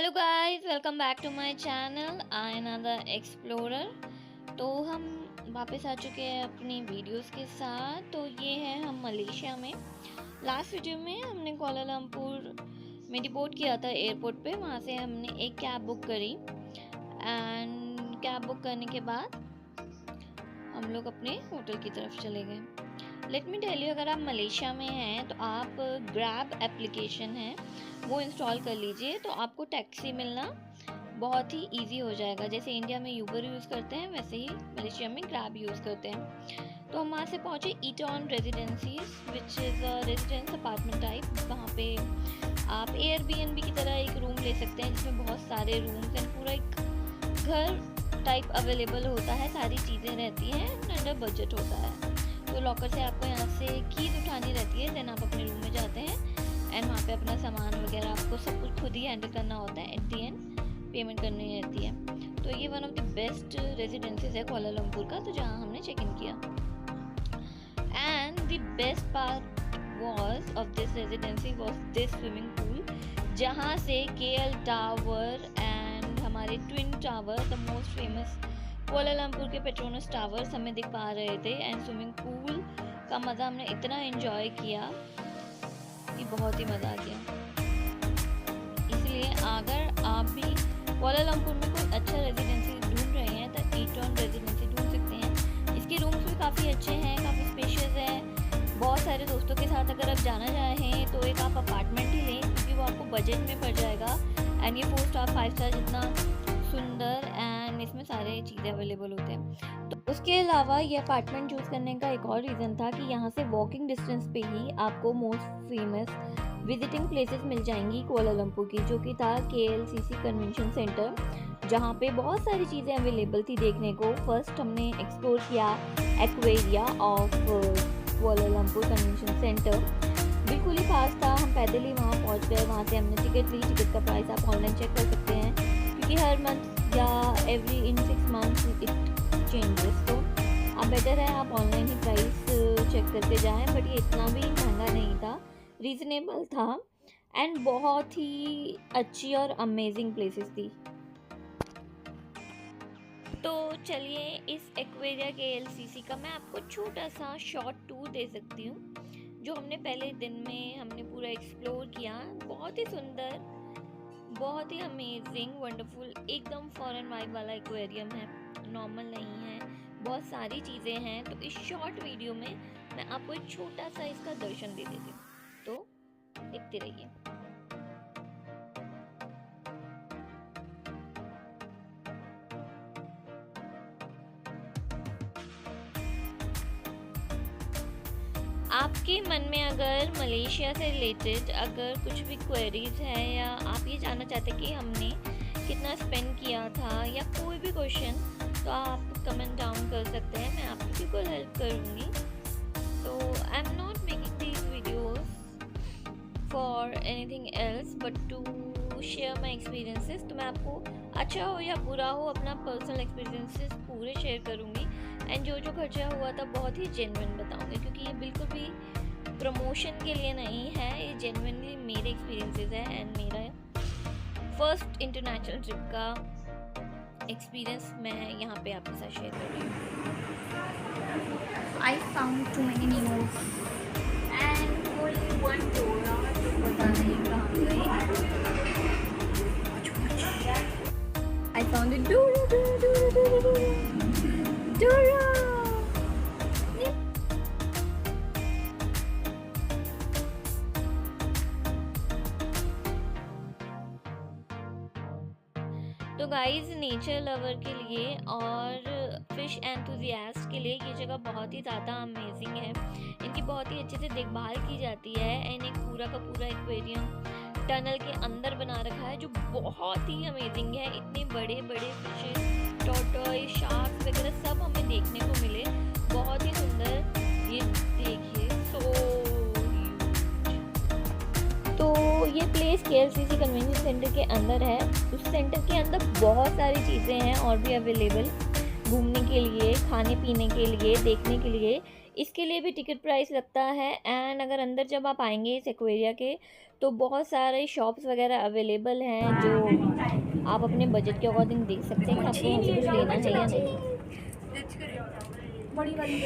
Hello guys, welcome back to my channel I another explorer. तो हम वापस आ चुके हैं अपनी वीडियोस के साथ। तो ये है हम मलेशिया में। लास्ट वीडियो में हमने कुआलालंपुर में डिपोर्ट किया था एयरपोर्ट पे। वहाँ से हमने एक कैब बुक करी एंड कैब बुक करने के बाद हम लोग अपने होटल की तरफ चले गए। लेट मी टेल यू, अगर आप मलेशिया में हैं तो आप ग्रैब एप्लीकेशन है वो इंस्टॉल कर लीजिए, तो आपको टैक्सी मिलना बहुत ही इजी हो जाएगा। जैसे इंडिया में यूबर यूज़ करते हैं वैसे ही मलेशिया में ग्रैब यूज़ करते हैं। तो हम वहाँ से पहुँचे Eton residences, which is a residence apartment type. वहाँ पे आप एयरबीएनबी की तरह एक रूम ले सकते हैं जिसमें बहुत सारे रूम्स एंड पूरा एक घर टाइप अवेलेबल होता है। सारी चीज़ें रहती हैं, अंडर बजट होता है। तो लॉकर से आपको यहाँ से कीज उठानी रहती है, देन आप अपने रूम में जाते हैं एंड वहाँ पे अपना सामान वगैरह आपको सब कुछ खुद ही हैंडल करना होता है। एट दी एंड पेमेंट करनी रहती है। तो ये वन ऑफ द बेस्ट रेजिडेंसीज है कुआलालंपुर का, तो जहाँ हमने चेक इन किया। And the best part was of this residency was this swimming pool, जहाँ से केएल टावर एंड हमारे twin tower, the most famous Kuala Lumpur के पेट्रोनस टावर्स हमें दिख पा रहे थे। एंड स्विमिंग पूल का मज़ा हमने इतना एंजॉय किया कि बहुत ही मज़ा आ गया। इसलिए अगर आप भी कुआलालंपुर में कोई अच्छा रेजिडेंसी ढूंढ रहे हैं तो ईटॉन रेजिडेंसी ढूंढ सकते हैं। इसके रूम्स भी काफ़ी अच्छे हैं, काफ़ी स्पेशियस है। बहुत सारे दोस्तों के साथ अगर आप जाना चाहें तो एक आप अपार्टमेंट ही लें, क्योंकि वो आपको बजट में पड़ जाएगा। एंड ये 4 स्टार 5 स्टार जितना सुंदर एंड इसमें सारे चीज़ें अवेलेबल होते हैं। तो उसके अलावा ये अपार्टमेंट चूज़ करने का एक और रीज़न था कि यहाँ से वॉकिंग डिस्टेंस पे ही आपको मोस्ट फेमस विजिटिंग प्लेसेस मिल जाएंगी कुआलालंपुर की, जो कि था केएलसीसी कन्वेंशन सेंटर, जहाँ पे बहुत सारी चीज़ें अवेलेबल थी देखने को। फर्स्ट हमने एक्सप्लोर किया aquaria of Kuala Lumpur convention centre. बिल्कुल ही पास था, हम पैदल ही वहाँ पहुँच गए। वहाँ से हमने टिकट ली। टिकट का प्राइस आप ऑनलाइन चेक कर सकते हैं, क्योंकि हर मंथ या every in 6 months it changes. तो आप बेटर है आप ऑनलाइन ही प्राइस चेक करके जाएं। बट ये इतना भी महंगा नहीं था, रीज़नेबल था एंड बहुत ही अच्छी और अमेजिंग प्लेसेस थी। तो चलिए इस एक्वेरिया के एलसीसी का मैं आपको छोटा सा शॉर्ट टूर दे सकती हूँ, जो हमने पहले दिन में हमने पूरा एक्सप्लोर किया। बहुत ही सुंदर, बहुत ही अमेजिंग, वंडरफुल, एकदम फॉरेन वाइब वाला एक्वेरियम है, नॉर्मल नहीं है, बहुत सारी चीज़ें हैं। तो इस शॉर्ट वीडियो में मैं आपको एक छोटा सा इसका दर्शन दे देती हूँ, तो देखते रहिए। आपके मन में अगर मलेशिया से रिलेटेड अगर कुछ भी क्वेरीज है, या आप ये जानना चाहते हैं कि हमने कितना स्पेंड किया था, या कोई भी क्वेश्चन, तो आप कमेंट डाउन कर सकते हैं, मैं आपकी बिल्कुल हेल्प करूँगी। तो I am not making these videos for anything else but to share my experiences. तो मैं आपको अच्छा हो या बुरा हो अपना पर्सनल एक्सपीरियंसेस पूरे शेयर करूँगी। एंड जो खर्चा हुआ था बहुत ही जेन्युइन बताऊँगी, क्योंकि ये बिल्कुल भी प्रमोशन के लिए नहीं है, ये जेन्युइनली मेरे एक्सपीरियंसेस है एंड मेरा फर्स्ट इंटरनेशनल ट्रिप का एक्सपीरियंस मैं यहाँ पे आपके साथ शेयर कर रही हूँ। I found too many news and only one Dora, तो पता नहीं कहाँ गई। I found a Dora, Dora। तो गाइस, नेचर लवर के लिए और फिश एंथुजियास्ट के लिए ये जगह बहुत ही ज़्यादा अमेजिंग है। इनकी बहुत ही अच्छे से देखभाल की जाती है एंड एक पूरा का पूरा एक्वेरियम टनल के अंदर बना रखा है, जो बहुत ही अमेजिंग है। इतने बड़े बड़े फिशेस, टॉर्टॉइस, शार्क्स वगैरह सब हमें देखने को मिले, बहुत ही सुंदर। ये देखिए, तो ये प्लेस केएलसीसी कन्वेंशन सेंटर के अंदर है। उस सेंटर के अंदर बहुत सारी चीज़ें हैं और भी अवेलेबल, घूमने के लिए, खाने पीने के लिए, देखने के लिए। इसके लिए भी टिकट प्राइस लगता है। एंड अगर अंदर जब आप आएंगे इस एक्वेरिया के तो बहुत सारे शॉप्स वगैरह अवेलेबल हैं जो आप अपने बजट के अकॉर्डिंग देख सकते हैं कि आपको वहाँ से कुछ लेना है या नहीं। बड़ी वाली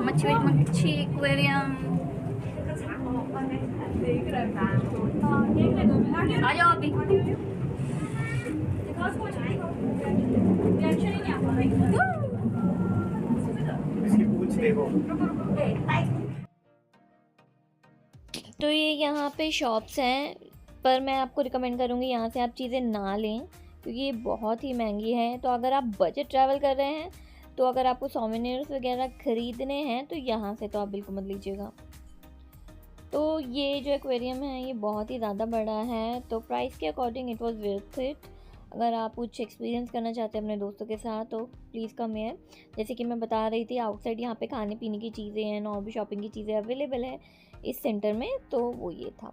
मच्छी एक्वेरियम। आ जाओ अभी। तो ये यहाँ पे शॉप्स हैं, पर मैं आपको रिकमेंड करूँगी यहाँ से आप चीज़ें ना लें क्योंकि ये बहुत ही महंगी है। तो अगर आप बजट ट्रैवल कर रहे हैं तो अगर आपको सोवेनिर्स वगैरह ख़रीदने हैं तो यहाँ से तो आप बिल्कुल मत लीजिएगा। तो ये जो एक्वेरियम है ये बहुत ही ज़्यादा बड़ा है, तो प्राइस के according it was worth it. अगर आप कुछ एक्सपीरियंस करना चाहते हैं अपने दोस्तों के साथ तो प्लीज़ कम हियर। जैसे कि मैं बता रही थी आउटसाइड यहाँ पे खाने पीने की चीज़ें हैं और भी शॉपिंग की चीज़ें अवेलेबल है इस सेंटर में, तो वो ये था।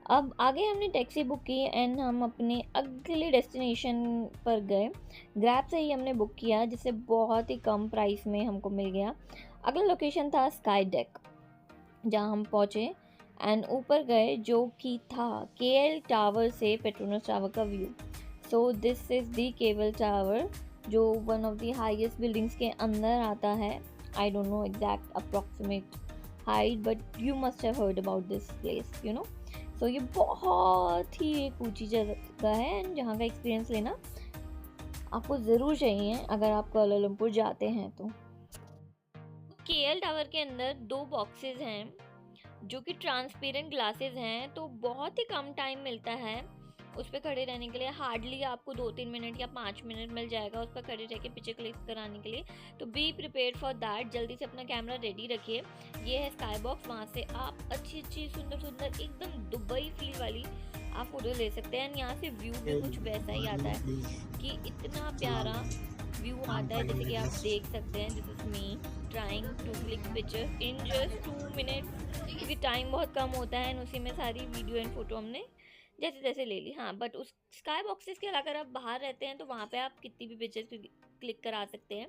अब आगे हमने टैक्सी बुक की एंड हम अपने अगले डेस्टिनेशन पर गए। ग्रैब से ही हमने बुक किया जिससे बहुत ही कम प्राइस में हमको मिल गया। अगला लोकेशन था स्काई डेक जहाँ हम पहुँचे एंड ऊपर गए जो कि था केएल टावर से पेट्रोनस टावर का view. So this is the cable tower जो one of the highest buildings के अंदर आता है। I don't know exact approximate height but you must have heard about this place you know. So ये बहुत ही एक ऊंची जगह है एंड जहाँ का एक्सपीरियंस लेना आपको ज़रूर चाहिए अगर आप कुआलालंपुर जाते हैं तो। केएल टावर के अंदर 2 बॉक्सेस हैं जो कि ट्रांसपेरेंट ग्लासेस हैं, तो बहुत ही कम टाइम मिलता है उस पर खड़े रहने के लिए। हार्डली आपको 2-3 मिनट या 5 मिनट मिल जाएगा उस पर खड़े रह के पिक्चर क्लिक कराने के लिए। तो बी प्रिपेयर्ड फॉर दैट, जल्दी से अपना कैमरा रेडी रखिए। ये है स्काई बॉक्स, वहाँ से आप अच्छी अच्छी सुंदर सुंदर एकदम दुबई फील वाली आप फोटो ले सकते हैं। यहाँ से व्यू भी कुछ वैसा ही आता है कि इतना प्यारा व्यू आता है, जैसे कि आप देख सकते हैं। This is me trying to click picture in just 2 minutes क्योंकि टाइम बहुत कम होता है एंड उसी में सारी वीडियो एंड फोटो हमने जैसे तैसे ले ली। हाँ, बट उस स्काई बॉक्सेस के अगर आप बाहर रहते हैं तो वहाँ पे आप कितनी भी पिक्चर्स क्लिक करा सकते हैं।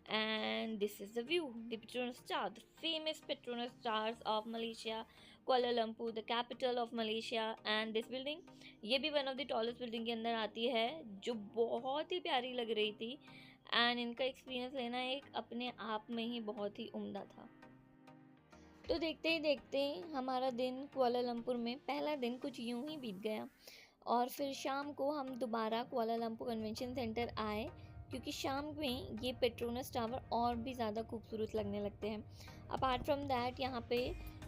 And this is the view, the Petronas star, the famous Petronas stars of Malaysia, Kuala Lumpur the capital of Malaysia. And this building, ये भी one of the tallest building के अंदर आती है जो बहुत ही प्यारी लग रही थी। एंड इनका एक्सपीरियंस लेना एक अपने आप में ही बहुत ही उम्दा था। तो देखते ही देखते हमारा दिन कुआलालंपुर में पहला दिन कुछ यूं ही बीत गया और फिर शाम को हम दोबारा कुआलालंपुर कन्वेंशन सेंटर आए क्योंकि शाम में ये पेट्रोनस टावर और भी ज़्यादा खूबसूरत लगने लगते हैं। अपार्ट फ्रॉम दैट यहाँ पे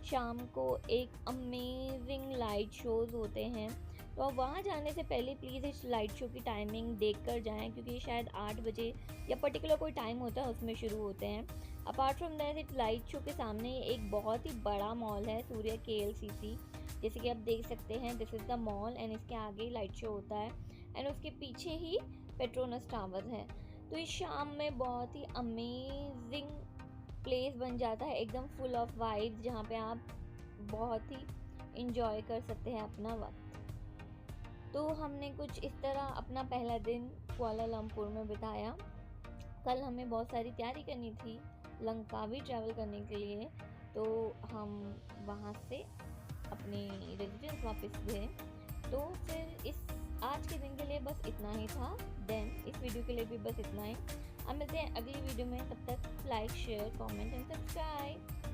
शाम को एक अमेजिंग लाइट शोज़ होते हैं, तो आप वहाँ जाने से पहले प्लीज़ इस लाइट शो की टाइमिंग देख कर जाएँ क्योंकि शायद 8 बजे या पर्टिकुलर कोई टाइम होता है उसमें शुरू होते हैं। अपार्ट फ्रॉम दैट इस लाइट शो के सामने एक बहुत ही बड़ा मॉल है सूर्या KLCC, जैसे कि आप देख सकते हैं। This is the mall and इसके आगे लाइट शो होता है एंड उसके पीछे ही पेट्रोनस टावर है। तो इस शाम में बहुत ही अमेजिंग प्लेस बन जाता है, एकदम फुल ऑफ वाइब्स, जहाँ पे आप बहुत ही इंजॉय कर सकते हैं अपना वक्त। तो हमने कुछ इस तरह अपना पहला दिन कुआलालंपुर में बिताया। कल हमें बहुत सारी तैयारी करनी थी लंकावी ट्रैवल करने के लिए, तो हम वहाँ से अपने रेजिडेंस वापस गए। तो फिर इस आज के दिन के लिए बस इतना ही था। देन इस वीडियो के लिए भी बस इतना ही। अब मिलते हैं अगली वीडियो में, तब तक like share comment and subscribe.